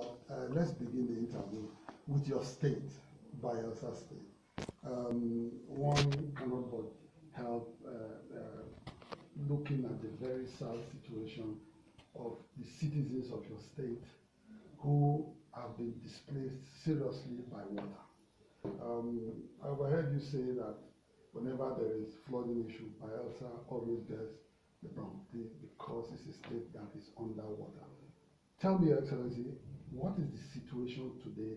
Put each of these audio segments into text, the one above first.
But let's begin the interview with your state, Bayelsa State. One cannot but help looking at the very sad situation of the citizens of your state who have been displaced seriously by water. I've heard you say that whenever there is flooding issue, Bayelsa always gets the brunt because it's a state that is underwater. Tell me, Your Excellency, what is the situation today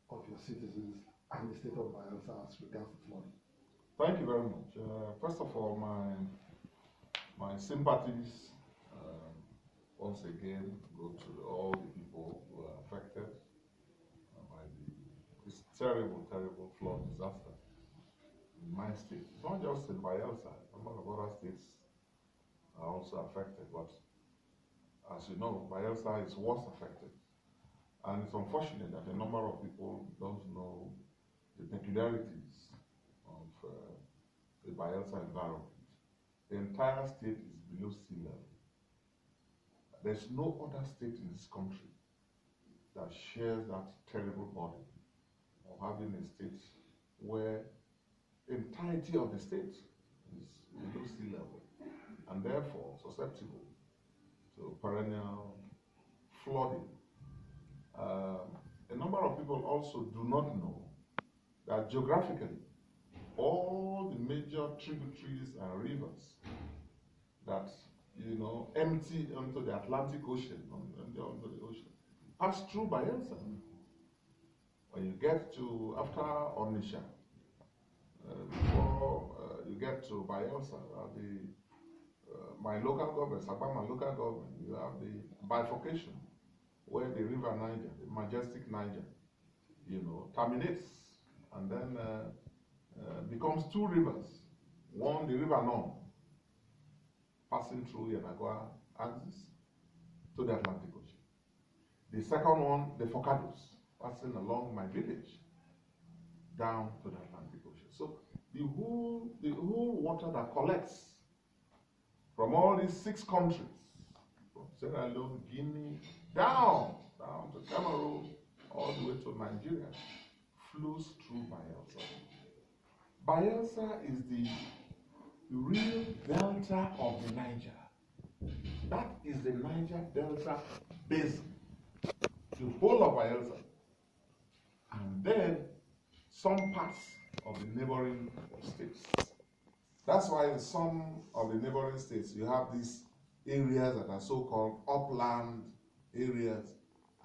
of your citizens and the state of Bayelsa as regards to flooding? Thank you very much. First of all, my sympathies once again go to all the people who are affected by this terrible, terrible flood disaster in my state. It's not just in Bayelsa, a lot of other states are also affected, but as you know, Bayelsa is worst affected. And it's unfortunate that a number of people don't know the peculiarities of the Bayelsa environment. The entire state is below sea level. There's no other state in this country that shares that terrible burden of having a state where the entirety of the state is below sea level and therefore susceptible to perennial flooding. A number of people also do not know that geographically, all the major tributaries and rivers that empty onto the Atlantic Ocean, onto the ocean, pass through Bayelsa. When you get to after Onitsha, before you get to Bayelsa, my local government, Sabama local government, you have the bifurcation where the river Niger, the majestic Niger, terminates and then becomes two rivers. One, the river North, passing through Yanagwa axis to the Atlantic Ocean. The second one, the Focados, passing along my village down to the Atlantic Ocean. So the whole water that collects from all these 6 countries, from Sierra Leone, Guinea, down to Cameroon, all the way to Nigeria, flows through Bayelsa. Bayelsa is the real delta of the Niger. That is the Niger Delta basin, the whole of Bayelsa, and then some parts of the neighboring states. That's why in some of the neighboring states you have these areas that are so-called upland areas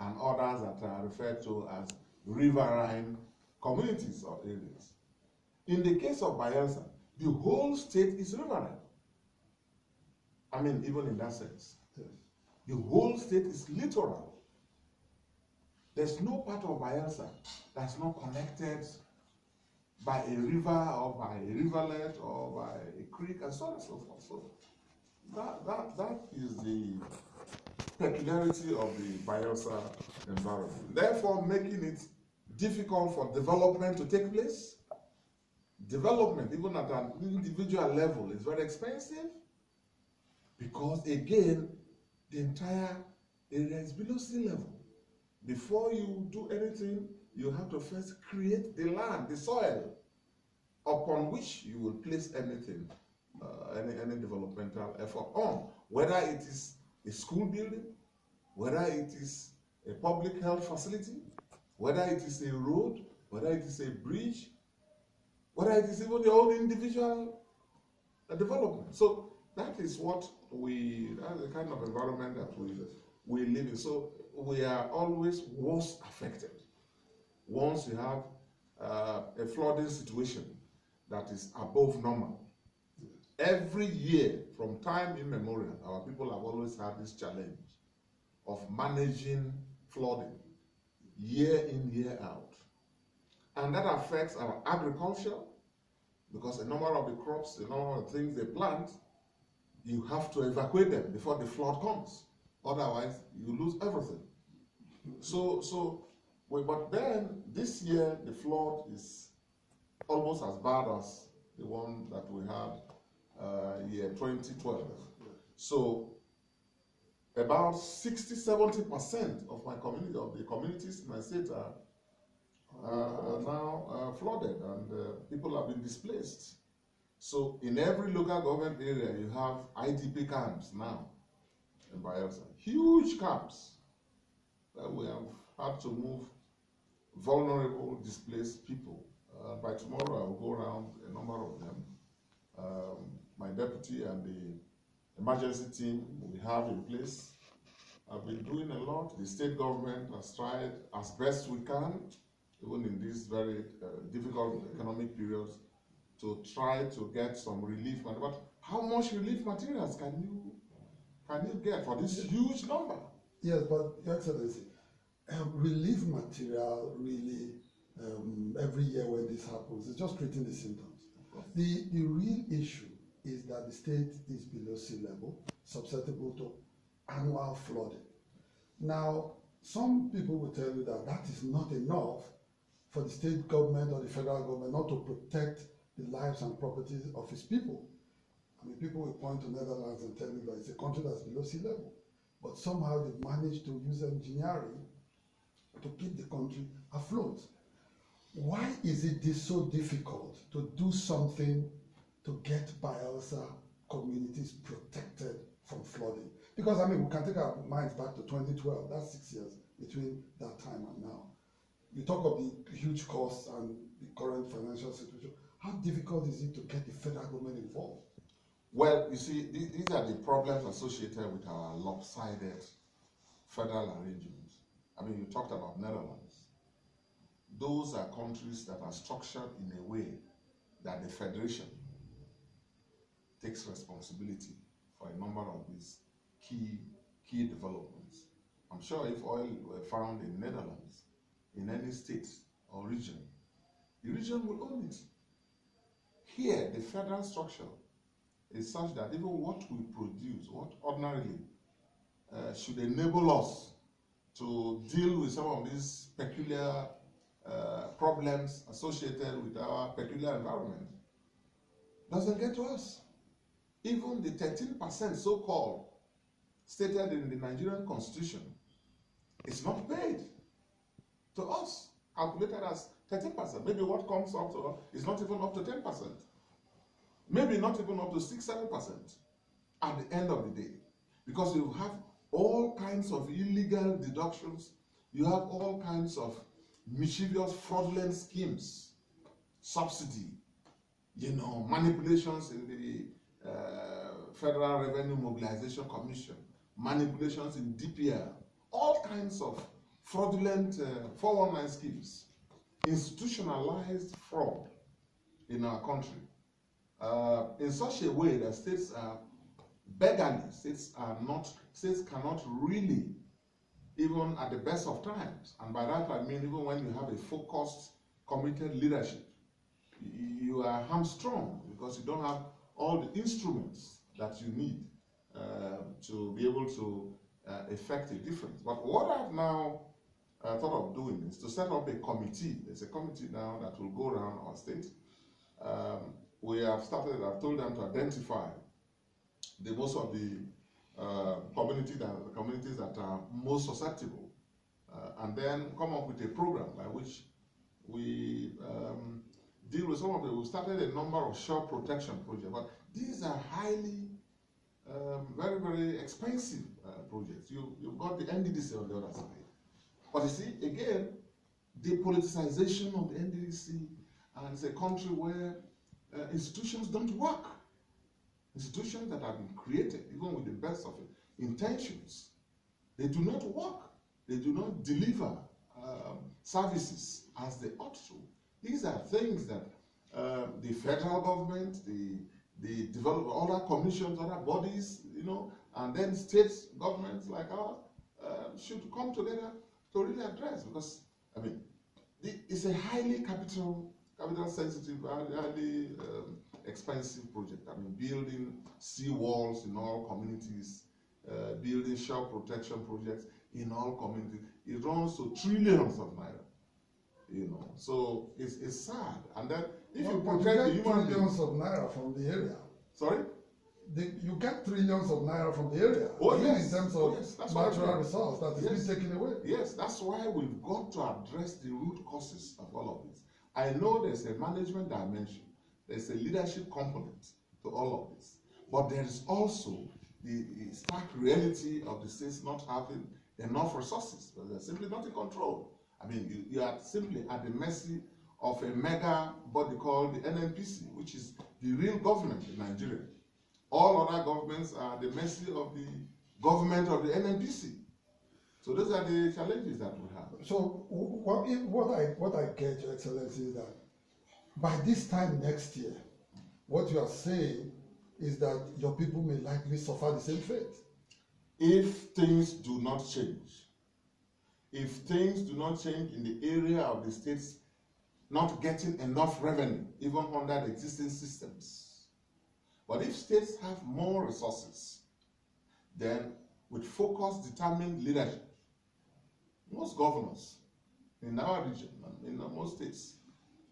and others that are referred to as riverine communities or areas. In the case of Bayelsa, the whole state is riverine. I mean, even in that sense. Yes. The whole state is littoral. There's no part of Bayelsa that's not connected by a river or by a rivulet or by a creek and so on and so forth. So that is the peculiarity of the Bayelsa environment. Therefore, making it difficult for development to take place. Development, even at an individual level, is very expensive because, again, the entire area is below sea level. Before you do anything, you have to first create the land, the soil, upon which you will place anything, any developmental effort on, whether it is a school building, whether it is a public health facility, whether it is a road, whether it is a bridge, whether it is even your own individual development. So that is what that's the kind of environment that we live in. So we are always worse affected once you have a flooding situation that is above normal. Every year, from time immemorial, our people have always had this challenge of managing flooding year in, year out. And that affects our agriculture, because a number of the crops, a number of the things they plant, you have to evacuate them before the flood comes. Otherwise, you lose everything. But then this year, the flood is almost as bad as the one that we had year 2012. So about 60–70% of my community, of the communities in my state are now flooded, and people have been displaced. So in every local government area, you have IDP camps now in Bayelsa. Huge camps that we have had to move vulnerable, displaced people. By tomorrow, I will go around a number of them. My deputy and the emergency team we have in place have been doing a lot. The state government has tried as best we can, even in these very difficult economic periods, to try to get some relief. But how much relief materials can you get for this huge number? Yes, but Your Excellency, relief material really, every year when this happens, it's just treating the symptoms. The real issue is that the state is below sea level, susceptible to annual flooding. Now, some people will tell you that that is not enough for the state government or the federal government not to protect the lives and properties of its people. I mean, people will point to Netherlands and tell you that it's a country that's below sea level, but somehow they've managed to use engineering to keep the country afloat. Why is it so difficult to do something to get Bayelsa communities protected from flooding? Because, I mean, we can take our minds back to 2012. That's 6 years between that time and now. You talk of the huge costs and the current financial situation. How difficult is it to get the federal government involved? Well, you see, these are the problems associated with our lopsided federal arrangements. I mean, you talked about Netherlands. Those are countries that are structured in a way that the federation takes responsibility for a number of these key developments. I'm sure if oil were found in Netherlands, in any state or region, the region will own it. Here, the federal structure is such that even what we produce, what ordinarily should enable us to deal with some of these peculiar problems associated with our peculiar environment, doesn't get to us. Even the 13% so-called stated in the Nigerian Constitution is not paid to us, calculated as 13%. Maybe what comes up to us is not even up to 10%. Maybe not even up to 6–7% at the end of the day. Because you have all kinds of illegal deductions, you have all kinds of mischievous, fraudulent schemes, subsidy, manipulations in the Federal Revenue Mobilization Commission, manipulations in DPR, all kinds of fraudulent 419 schemes, institutionalized fraud in our country, in such a way that states are beggarly, states cannot really, even at the best of times, and by that I mean even when you have a focused, committed leadership, you are hamstrung because you don't have all the instruments that you need to be able to effect a difference. But what I've now thought of doing is to set up a committee. There's a committee now that will go around our state. We have started, I've told them to identify the most of the communities that are most susceptible, and then come up with a program by which we deal with some of it. We've started a number of shore protection projects, but these are highly, very, very expensive projects. You've got the NDDC on the other side. But you see, again, the politicization of the NDDC, and it's a country where institutions don't work. Institutions that have been created, even with the best of intentions, they do not work. They do not deliver services as they ought to. These are things that the federal government, the other commissions, other bodies, and then state governments like ours should come together to really address. Because, I mean, it's a highly capital sensitive, highly expensive project. I mean, building sea walls in all communities, building shore protection projects in all communities. It runs to trillions of naira. So it's sad. And then if you protect the human trillions of naira from the area. Sorry? you get trillions of naira from the area. Oh, even yes. in terms Oh, of yes. That's natural resource that is yes. being taken away. Yes, that's why we've got to address the root causes of all of this. I know there's a management dimension, there's a leadership component to all of this, but there is also the stark reality of the states not having enough resources, but they're simply not in control. I mean, you are simply at the mercy of a mega body called the NNPC, which is the real government in Nigeria. All other governments are at the mercy of the government of the NNPC. So those are the challenges that we have. So what I get, Your Excellency, is that by this time next year, what you are saying is that your people may likely suffer the same fate. If things do not change, if things do not change in the area of the states not getting enough revenue, even under the existing systems, but if states have more resources, then with focused, determined leadership, most governors in our region, in most states,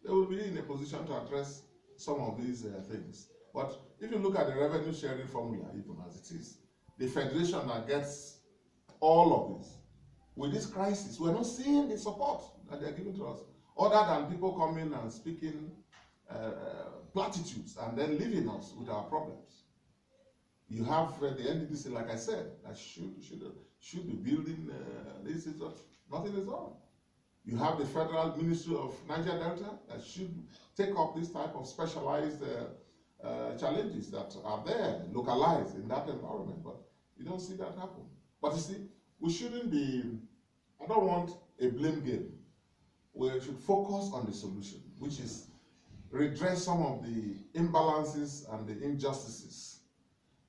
they will be in a position to address some of these things. But if you look at the revenue sharing formula, even as it is, the federation that gets all of this, with this crisis, we're not seeing the support that they're giving to us, other than people coming and speaking platitudes and then leaving us with our problems. You have the NDDC, like I said, that should be building this. Nothing is on. You have the Federal Ministry of Niger Delta that should take up this type of specialized challenges that are there, localized in that environment, but you don't see that happen. But you see, we shouldn't be, I don't want a blame game. We should focus on the solution, which is redress some of the imbalances and the injustices,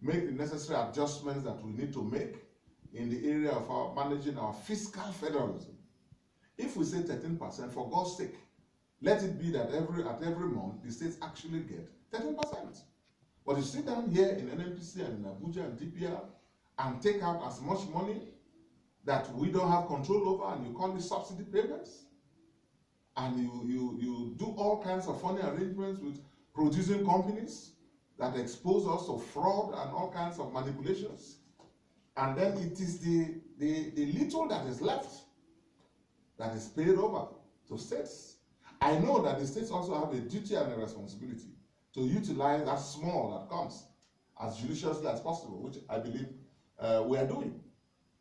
make the necessary adjustments that we need to make in the area of our managing our fiscal federalism. If we say 13%, for God's sake, let it be that at every month the states actually get 13%. But you sit down here in NNPC and in Abuja and DPR and take out as much money that we don't have control over, and you call it subsidy payments, and you do all kinds of funny arrangements with producing companies that expose us to fraud and all kinds of manipulations. And then it is the little that is left that is paid over to states. I know that the states also have a duty and a responsibility to utilize that small that comes as judiciously as possible, which I believe we are doing.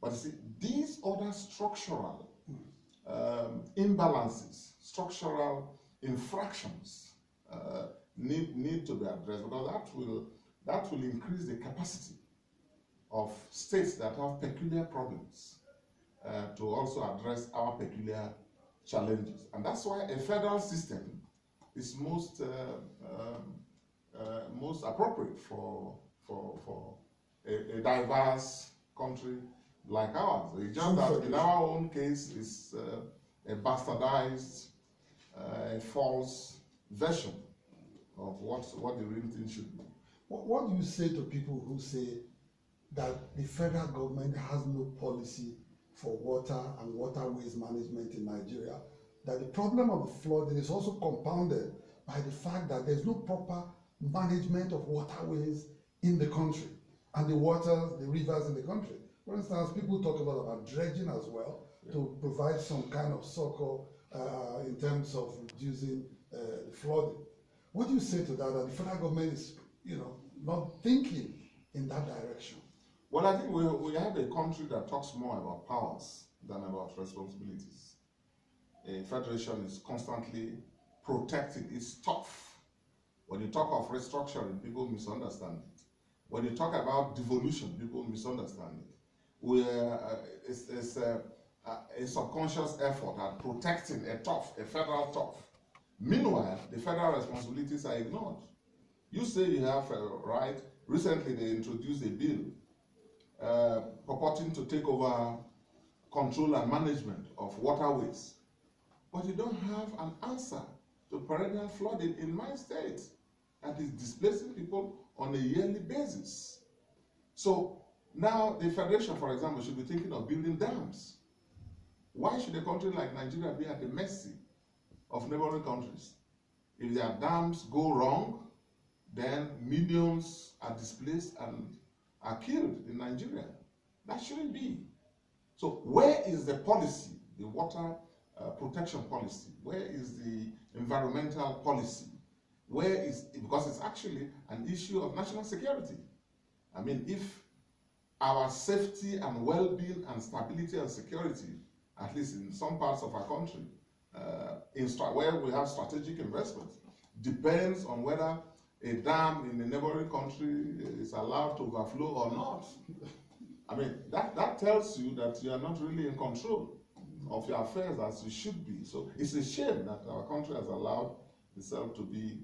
But you see, these other structural imbalances, structural infractions need to be addressed, because that will increase the capacity of states that have peculiar problems to also address our peculiar challenges. And that's why a federal system is most appropriate for a diverse country like ours. It's just that in our own case, it's a bastardized, a false version of what the real thing should be. What do you say to people who say that the federal government has no policy for water and waterways management in Nigeria, that the problem of the flooding is also compounded by the fact that there's no proper management of waterways in the country and the waters, the rivers in the country? For instance, people talk a lot about dredging as well, to provide some kind of succor in terms of reducing the flooding. What do you say to that the federal government is, not thinking in that direction? Well, I think we have a country that talks more about powers than about responsibilities. A federation is constantly protecting. It's tough. When you talk of restructuring, people misunderstand it. When you talk about devolution, people misunderstand it. It's a subconscious effort at protecting a federal tough. Meanwhile, the federal responsibilities are ignored. You say you have a right. Recently, they introduced a bill purporting to take over control and management of waterways. But you don't have an answer to perennial flooding in my state that is displacing people on a yearly basis. So now the Federation, for example, should be thinking of building dams. Why should a country like Nigeria be at the mercy of neighboring countries? If their dams go wrong, then millions are displaced and are killed in Nigeria. That shouldn't be. So where is the policy, the water protection policy? Where is the environmental policy? Where is, because it's actually an issue of national security. I mean, if our safety and well-being and stability and security, at least in some parts of our country, where we have strategic investment, depends on whether a dam in a neighboring country is allowed to overflow or not. I mean, that tells you that you are not really in control of your affairs as you should be. So it's a shame that our country has allowed itself to be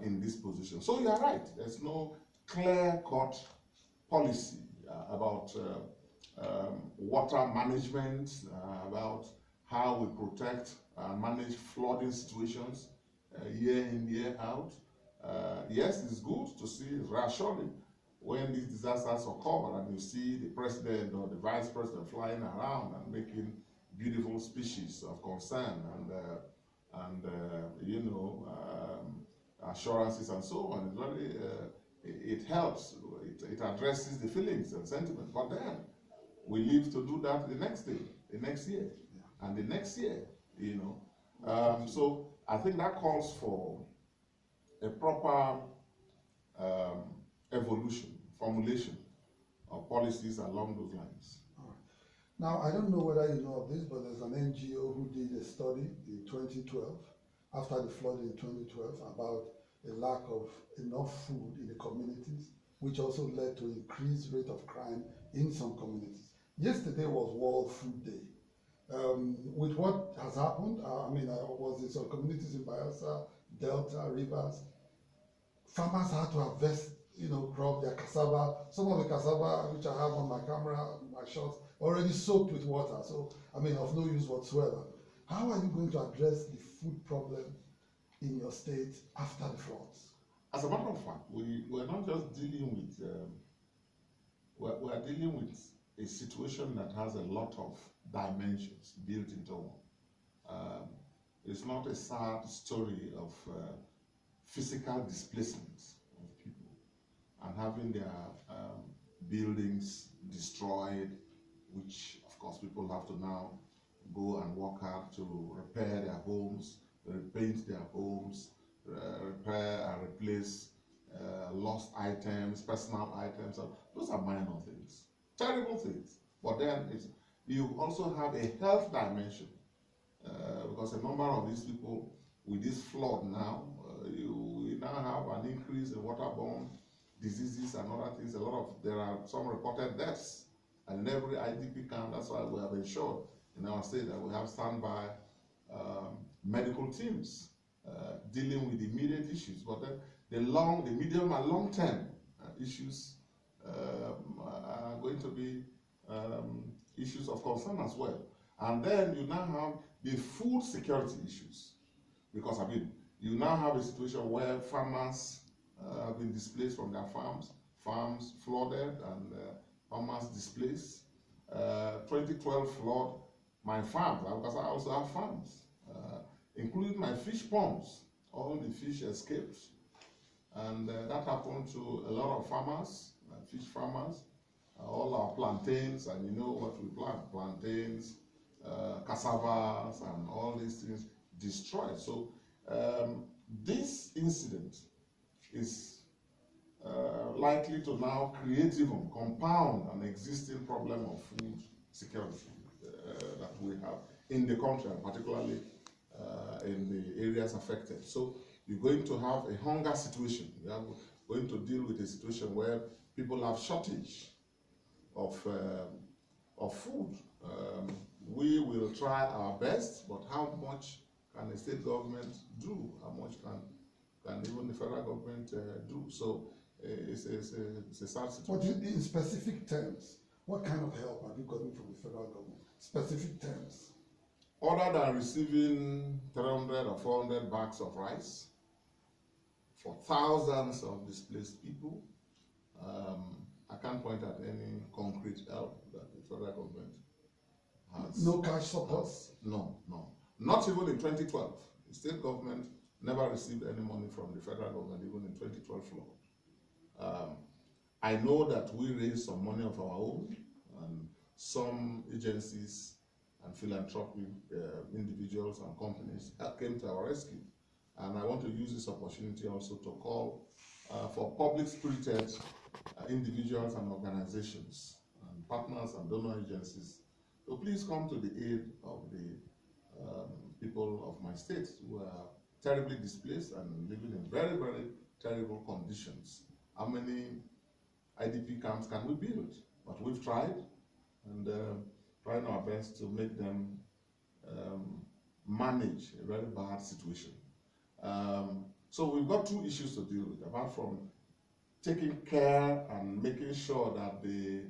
in this position. So you are right. There's no clear-cut policy about water management, about how we protect and manage flooding situations year in, year out. Yes, it's good to see, it's reassuring when these disasters occur and you see the president or the vice president flying around and making beautiful speeches of concern and assurances and so on. It's very, it helps, it addresses the feelings and sentiments. But then we live to do that the next day, the next year, and the next year, so I think that calls for a proper formulation of policies along those lines. All right. Now, I don't know whether you know of this, but there's an NGO who did a study in 2012, after the flooding in 2012, about a lack of enough food in the communities, which also led to increased rate of crime in some communities. Yesterday was World Food Day. With what has happened, I was in some communities in Bayelsa, Delta, Rivers, farmers had to harvest, crop their cassava. Some of the cassava, which I have on my camera, my shots, already soaked with water. So, of no use whatsoever. How are you going to address the food problem in your state after the floods? As a matter of fact, we're not just dealing with, we're dealing with a situation that has a lot of dimensions built into one. It's not a sad story of physical displacement of people and having their buildings destroyed, which of course people have to now go and work hard to repair their homes, repaint their homes, repair and replace lost items, personal items. Those are minor things, terrible things. But then you also have a health dimension because a number of these people with this flood now, we now have an increase in waterborne diseases and other things. There are some reported deaths, and in every IDP camp, that's why we have ensured in our state that we have standby medical teams dealing with immediate issues. But then the medium and long term issues are going to be issues of concern as well. And then you now have the food security issues, because you now have a situation where farmers have been displaced from their farms flooded and farmers displaced. 2012 flood, my farm, because I also have farms, including my fish ponds, all the fish escaped. And that happened to a lot of farmers, fish farmers, all our plantains, and you know what we plant, plantains, cassavas, and all these things destroyed. So this incident is likely to now create, even compound, an existing problem of food security that we have in the country, and particularly in the areas affected. So you're going to have a hunger situation. You are going to deal with a situation where people have shortage of food. We will try our best, but how much can the state government do? How much can even the federal government do? So it's a sad situation. But in specific terms, what kind of help have you gotten from the federal government? Specific terms. Other than receiving 300 or 400 bags of rice for thousands of displaced people, I can't point at any concrete help that the federal government has. No cash support? No. Not even in 2012. The state government never received any money from the federal government, even in 2012 flood. I know that we raised some money of our own, and some agencies and philanthropic individuals and companies came to our rescue. And I want to use this opportunity also to call for public-spirited individuals and organizations and partners and donor agencies to please come to the aid of the people of my state who are terribly displaced and living in very, very terrible conditions. How many IDP camps can we build? But we've tried, and trying our best to make them manage a very bad situation. So we've got two issues to deal with, apart from taking care and making sure that they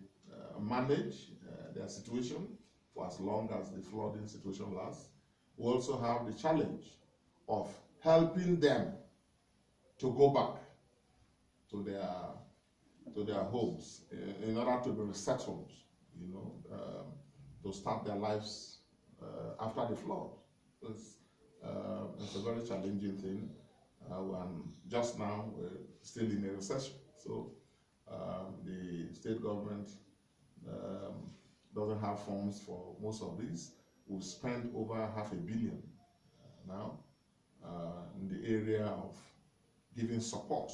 manage their situation for as long as the flooding situation lasts. We also have the challenge of helping them to go back to their homes in order to be resettled, you know, to start their lives after the flood. It's a very challenging thing. And just now, we're still in a recession. So the state government doesn't have funds for most of these. We've spent over $500 million now in the area of giving support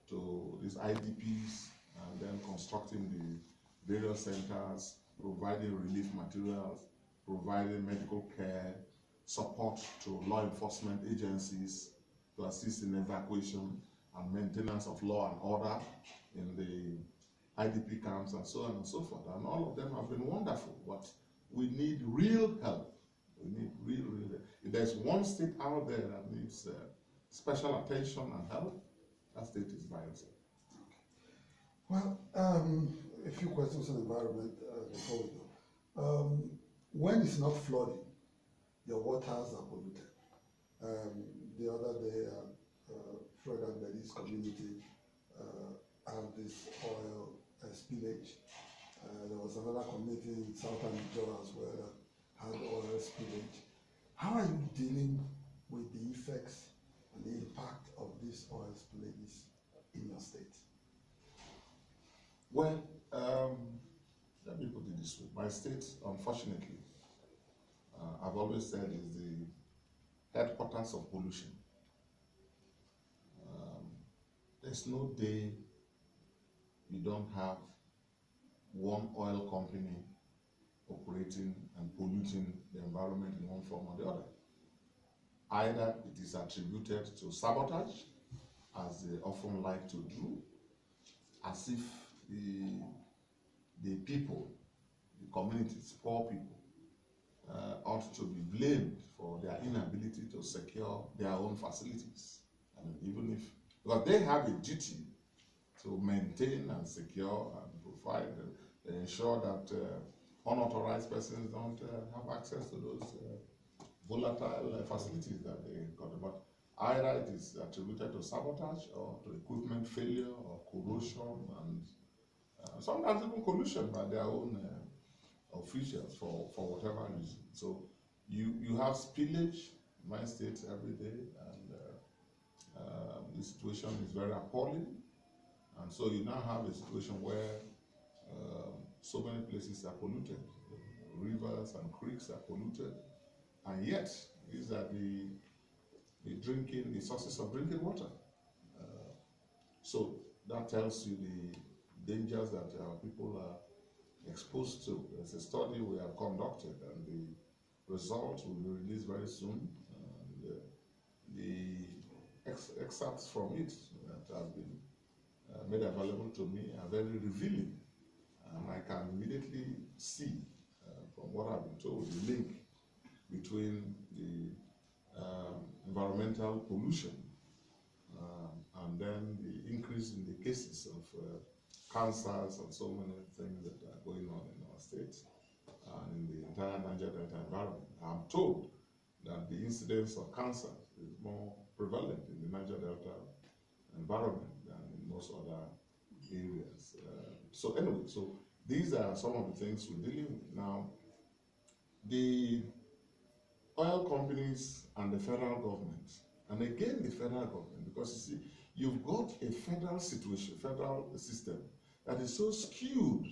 to these IDPs, and then constructing the various centers, providing relief materials, providing medical care, support to law enforcement agencies to assist in evacuation and maintenance of law and order in the IDP camps, and so on and so forth. And all of them have been wonderful, but we need real help. We need real help. If there's one state out there that needs special attention and help, that state is Bayelsa. Well, a few questions on environment before we go. When it's not flooding, your waters are polluted. The other day, Fred and Betty's community had this oil spillage. There was another community in southern Abuja as well that had oil spillage. How are you dealing with the effects and the impact of these oil spillages in your state? Well, let me put it this way. My state, unfortunately, I've always said, is the headquarters of pollution. There's no day you don't have one oil company operating and polluting the environment in one form or the other. Either it is attributed to sabotage, as they often like to do, as if the people, the communities, poor people, ought to be blamed for their inability to secure their own facilities. I mean, even if, because they have a duty to maintain and secure and provide, ensure that unauthorized persons don't have access to those volatile facilities that they got. But either it is attributed to sabotage or to equipment failure or corrosion, and sometimes even collusion by their own officials for whatever reason. So you have spillage in my state every day, and the situation is very appalling. And so you now have a situation where so many places are polluted. Rivers and creeks are polluted, and yet these are the sources of drinking water. So that tells you the dangers that people are exposed to. There's a study we have conducted, and the results will be released very soon. And the excerpts from it that have been made available to me are very revealing, and I can immediately see from what I've been told the link between the environmental pollution and then the increase in the cases of cancers and so many things that are going on in our state and in the entire Niger Delta environment. I'm told that the incidence of cancer is more prevalent in the Niger Delta environment than in most other areas. So anyway, so these are some of the things we're dealing with. Now, the oil companies and the federal government, and again the federal government, because you see, you've got a federal situation, federal system that is so skewed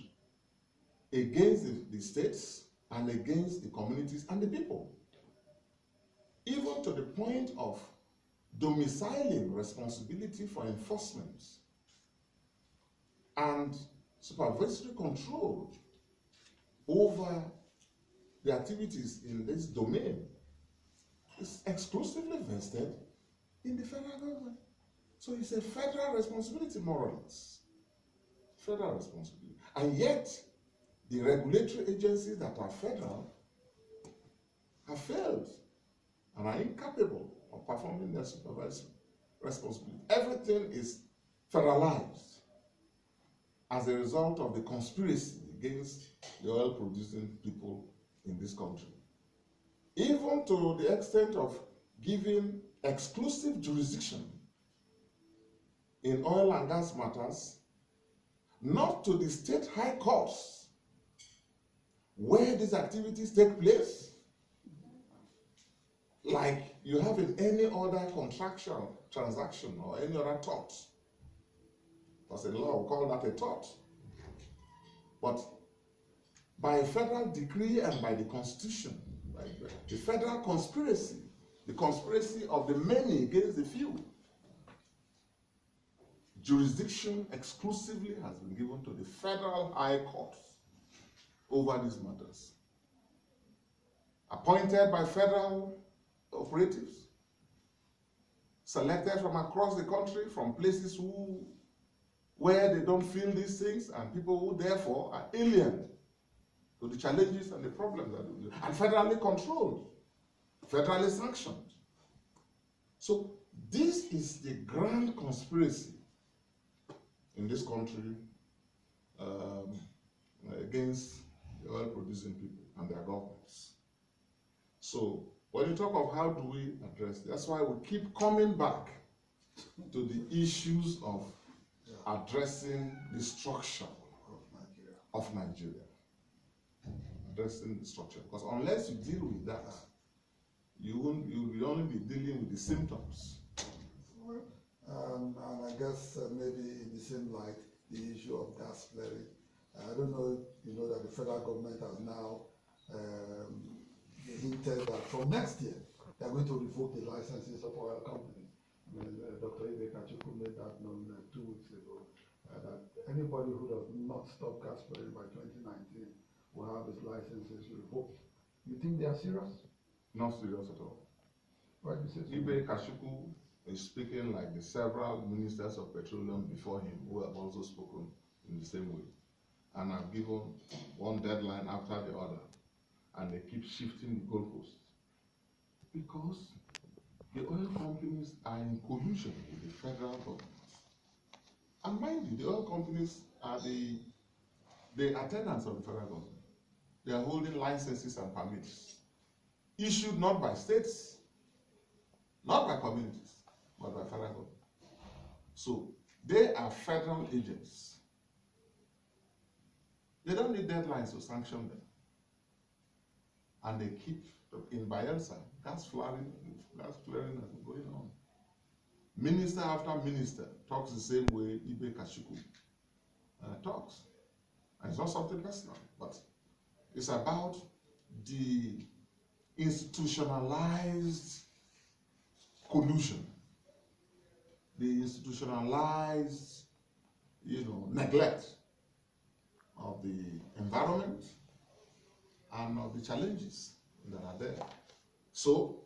against the states and against the communities and the people, even to the point of domiciling responsibility for enforcement and supervisory control over the activities in this domain is exclusively vested in the federal government. So it's a federal responsibility, more or less. Federal responsibility. And yet, the regulatory agencies that are federal have failed and are incapable of performing their supervisory responsibility. Everything is federalized as a result of the conspiracy against the oil-producing people in this country. Even to the extent of giving exclusive jurisdiction in oil and gas matters, not to the state high courts where these activities take place, like you have in any other contractual transaction or any other tort. Because the law will call that a tort. But by a federal decree and by the Constitution, by the federal conspiracy, the conspiracy of the many against the few, jurisdiction exclusively has been given to the federal high courts over these matters, appointed by federal operatives, selected from across the country, from places where they don't feel these things, and people who therefore are alien to the challenges and the problems that we live, and federally controlled, federally sanctioned. So this is the grand conspiracy in this country against the oil-producing people and their governments. So when you talk of how do we address it, that's why we keep coming back to the issues of addressing the structure of Nigeria. Addressing the structure. Because unless you deal with that, you'll only be dealing with the symptoms. And I guess maybe in the same light, the issue of gas flaring. I don't know if you know that the federal government has now hinted that from next year, they're going to revoke the licenses of oil companies. I mean, Dr. Ibekachuku made that known 2 weeks ago, that anybody who does not stop gas flaring by 2019 will have his licenses revoked. You think they are serious? Not serious at all. Why do you say so? Ibekachuku is speaking like the several ministers of petroleum before him who have also spoken in the same way, and have given one deadline after the other, and they keep shifting the goalposts because the oil companies are in collusion with the federal government. And mind you, the oil companies are the attendants of the federal government. They are holding licenses and permits issued not by states, not by communities, but by federal government. So they are federal agents. They don't need deadlines to sanction them. And they keep, in Bayelsa, gas flaring has been going on. Minister after minister talks the same way Ibekachuku talks. And it's not something personal, but it's about the institutionalized collusion, the institutionalized, neglect of the environment and of the challenges that are there. So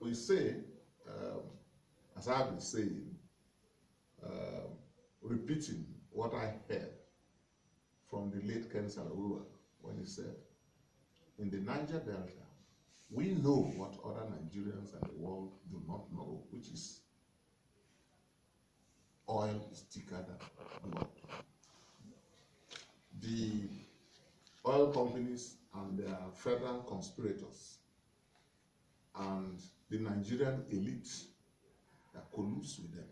we say, as I've been saying, repeating what I heard from the late Ken Sarawiwa when he said, in the Niger Delta, we know what other Nigerians and the world do not know, which is oil is thicker than blood. The oil companies and their federal conspirators and the Nigerian elite that colludes with them,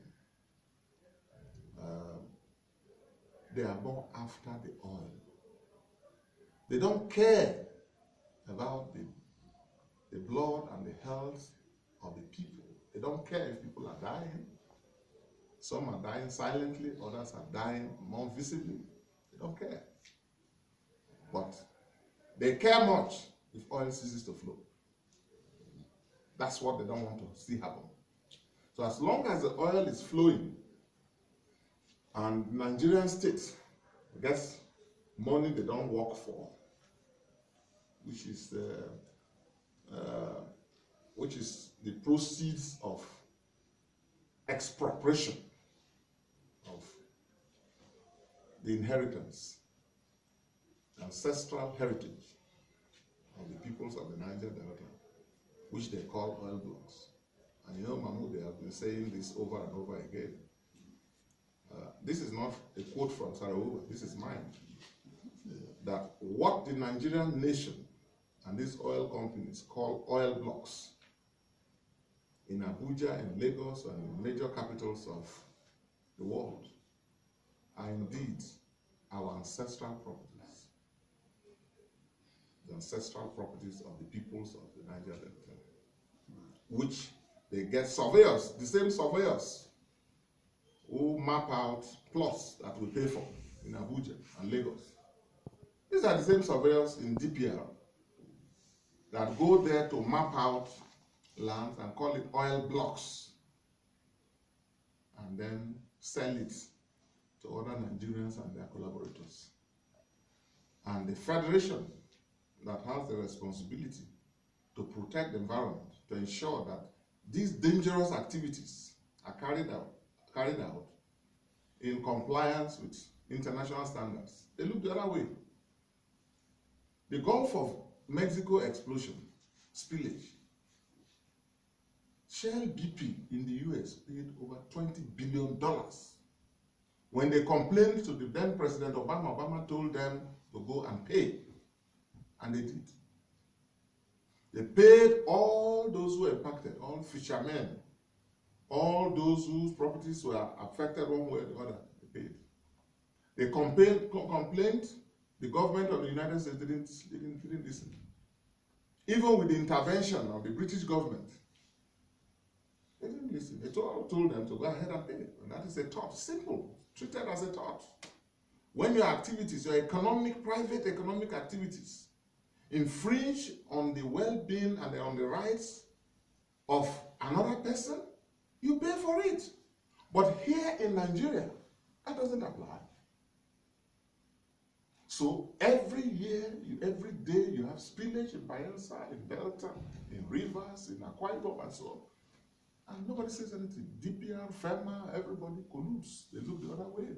they are more after the oil. They don't care about the the blood and the health of the people. They don't care if people are dying. Some are dying silently, others are dying more visibly. They don't care. But they care much if oil ceases to flow. That's what they don't want to see happen. So as long as the oil is flowing and Nigerian state gets money they don't work for, which is the proceeds of expropriation of the inheritance, ancestral heritage of the peoples of the Niger Delta, which they call oil blocks. And you know, Mahmoud, they have been saying this over and over again. This is not a quote from Sarajevo, this is mine. That what the Nigerian nation and these oil companies call oil blocks in Abuja, in Lagos, and in major capitals of the world are indeed our ancestral properties. The ancestral properties of the peoples of the Niger Delta, which they get surveyors, the same surveyors who map out plots that we pay for in Abuja and Lagos. These are the same surveyors in DPR that go there to map out lands and call it oil blocks and then sell it to other Nigerians and their collaborators. And the federation that has the responsibility to protect the environment, to ensure that these dangerous activities are carried out in compliance with international standards. They look the other way. The Gulf of Mexico explosion, spillage, Shell BP in the US paid over $20 billion. When they complained to the then President Obama, Obama told them to go and pay. And they did. They paid all those who were impacted, all fishermen, all those whose properties were affected one way or the other. They paid. They complained. The government of the United States didn't listen. Even with the intervention of the British government, they didn't listen. They told them to go ahead and pay. And that is a tort. Simple. Treated as a tort. When your activities, your private economic activities, infringe on the well-being and on the rights of another person, you pay for it. But here in Nigeria, that doesn't apply. So every year, every day, you have spillage in Bayelsa, in Delta, in rivers, in Akwa Ibom, and so on. And nobody says anything. DPR, FEMA, everybody colludes. They look the other way.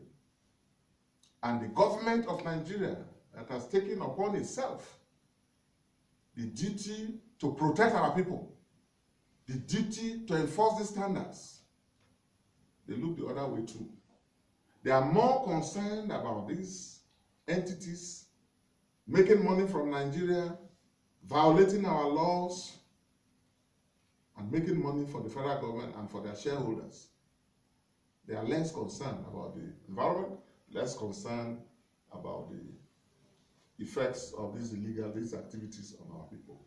And the government of Nigeria that has taken upon itself the duty to protect our people, the duty to enforce the standards, they look the other way too. They are more concerned about these entities making money from Nigeria, violating our laws, and making money for the federal government and for their shareholders. They are less concerned about the environment, less concerned about the effects of these activities on our people.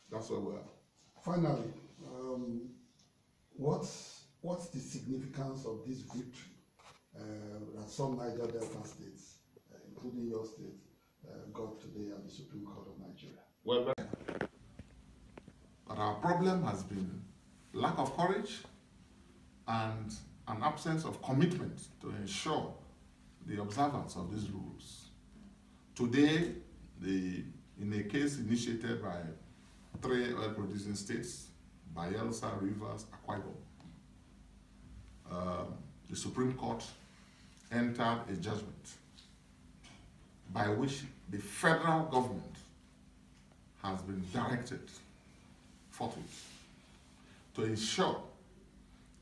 That's where we are. Finally, what's the significance of this victory that some Niger Delta states, including your state, got today at the Supreme Court of Nigeria? Well, but our problem has been lack of courage and an absence of commitment to ensure the observance of these rules. Today, in a case initiated by 3 oil-producing states, Bayelsa, Rivers, Akwa Ibom, the Supreme Court entered a judgment by which the federal government has been directed forthwith to ensure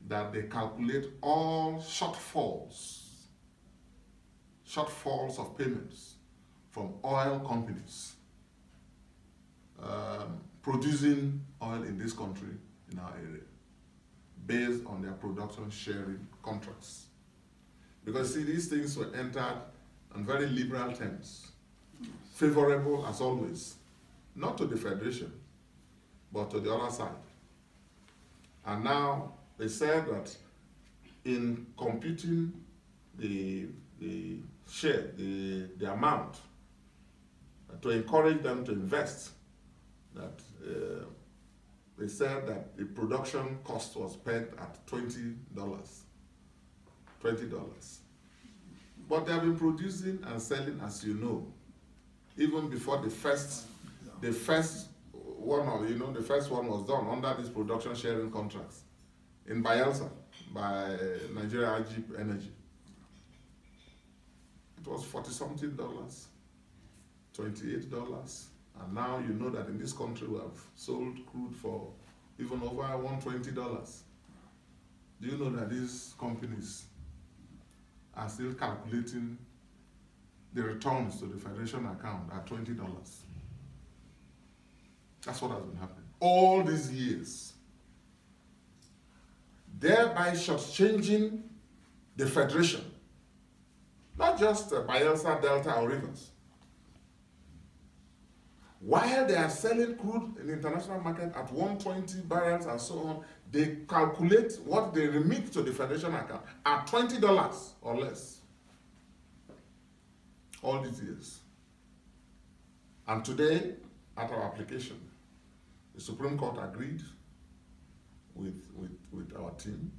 that they calculate all shortfalls of payments from oil companies producing oil in this country, in our area, based on their production sharing contracts. Because see, these things were entered on very liberal terms, favorable as always, not to the Federation, but to the other side. And now they said that in computing the share, the amount, to encourage them to invest, that they said that the production cost was pegged at $20. But they have been producing and selling, as you know, even before the first one, or the first one was done under these production sharing contracts in Bayelsa by Nigeria Energy. It was $40-something, $28, and now you know that in this country we have sold crude for even over $120. Do you know that these companies are still calculating the returns to the Federation account at $20? That's what has been happening all these years, thereby shortchanging the Federation, not just Bayelsa, Delta, or Rivers. While they are selling crude in the international market at 120 barrels and so on, they calculate what they remit to the Federation account at $20 or less. All these years. And today, at our application, the Supreme Court agreed with our team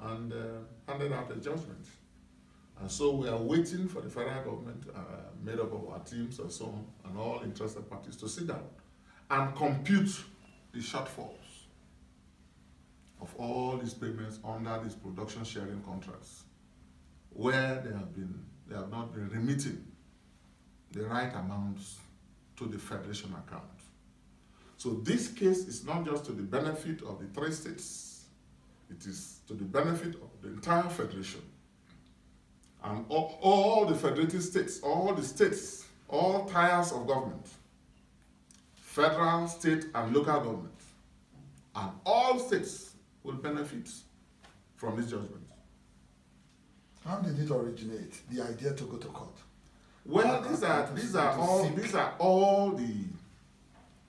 and handed out a judgment. And so we are waiting for the federal government, made up of our teams and so on, and all interested parties to sit down and compute the shortfalls of all these payments under these production sharing contracts, where they have not been remitting the right amounts to the Federation account. So this case is not just to the benefit of the 3 states, it is to the benefit of the entire Federation. And all the federated states, all the states, all tiers of government, federal, state, and local government, and all states will benefit from this judgment. How did it originate, the idea to go to court? Well, these are all the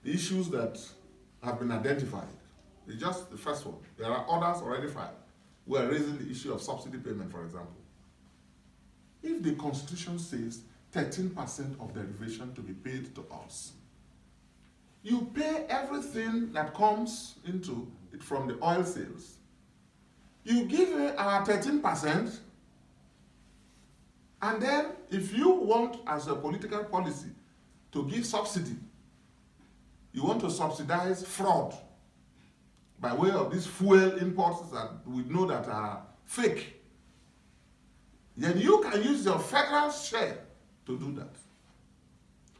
issues that have been identified. It's just the first one. There are others already filed. We are raising the issue of subsidy payment, for example. If the Constitution says 13% of derivation to be paid to us, you pay everything that comes into it from the oil sales. You give our 13%, and then if you want, as a political policy, to give subsidy, you want to subsidize fraud by way of these fuel imports that we know that are fake, then you can use your federal share to do that.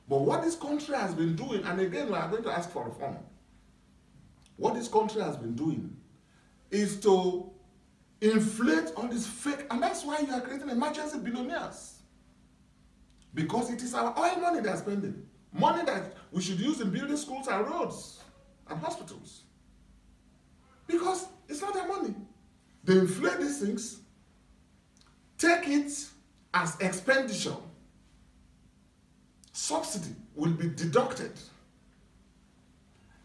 But what this country has been doing, and again we are going to ask for reform, what this country has been doing is to inflate all this fake, and that's why you are creating emergency billionaires. Because it is our oil money they are spending. Money that we should use in building schools and roads and hospitals. Because it's not their money. They inflate these things, take it as expenditure. Subsidy will be deducted.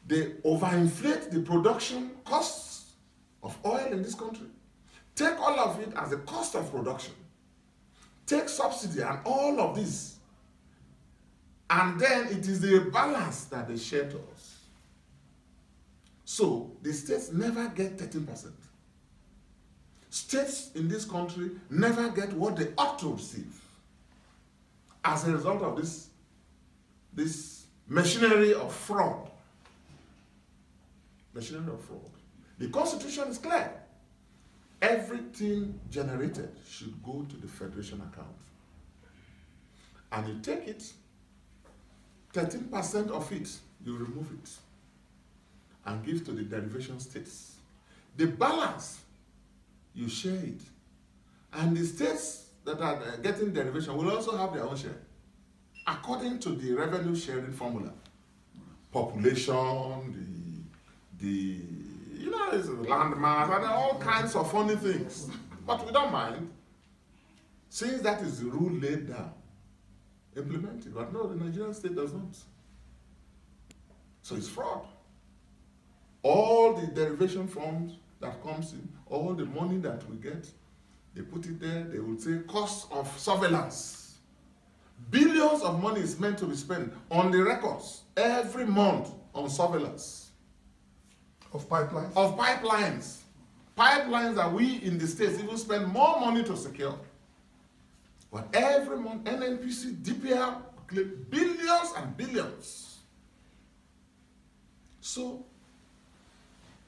They overinflate the production costs of oil in this country. Take all of it as a cost of production. Take subsidy and all of this. And then it is the balance that they share to us. So the states never get 13%. States in this country never get what they ought to receive as a result of this machinery of fraud. Machinery of fraud. The Constitution is clear. Everything generated should go to the Federation account. And you take it, 13% of it, you remove it and give to the derivation states. The balance, you share it. And the states that are getting derivation will also have their own share, according to the revenue sharing formula. Population, the landmass, and all kinds of funny things. But we don't mind, since that is the rule laid down. Implement it. But no, the Nigerian state does not. So it's fraud. All the derivation funds that comes in, all the money that we get, they put it there, they will say cost of surveillance. Billions of money is meant to be spent on the records every month on surveillance. Of pipelines? Of pipelines. Pipelines that we in the States even spend more money to secure. But every month, NNPC, DPR, billions and billions. So,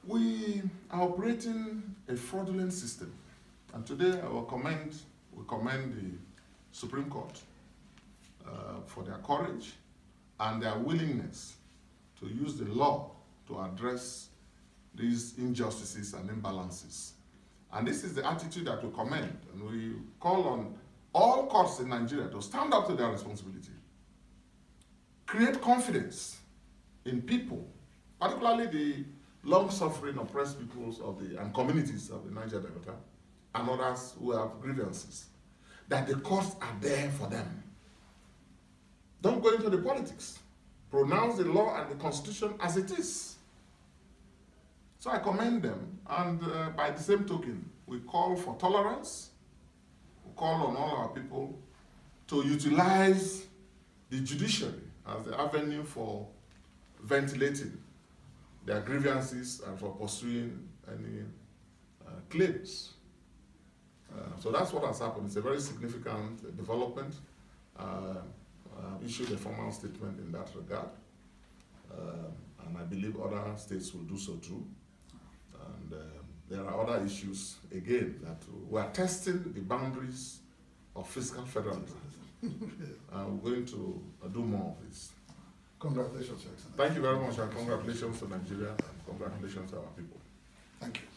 we are operating a fraudulent system. And today we commend the Supreme Court for their courage and their willingness to use the law to address these injustices and imbalances. And this is the attitude that we commend, and we call on all courts in Nigeria to stand up to their responsibility. Create confidence in people, particularly the long-suffering oppressed peoples and communities of the Niger Delta, and others who have grievances, that the courts are there for them. Don't go into the politics. Pronounce the law and the Constitution as it is. So I commend them, and by the same token, we call for tolerance. We call on all our people to utilize the judiciary as the avenue for ventilating their grievances and for pursuing any claims. So that's what has happened. It's a very significant development. Issued a formal statement in that regard. And I believe other states will do so too. And there are other issues, again, that we are testing the boundaries of fiscal federalism. And we're going to do more of this. Congratulations, Your Excellency. Thank you very much, and congratulations to Nigeria, and congratulations to our people. Thank you.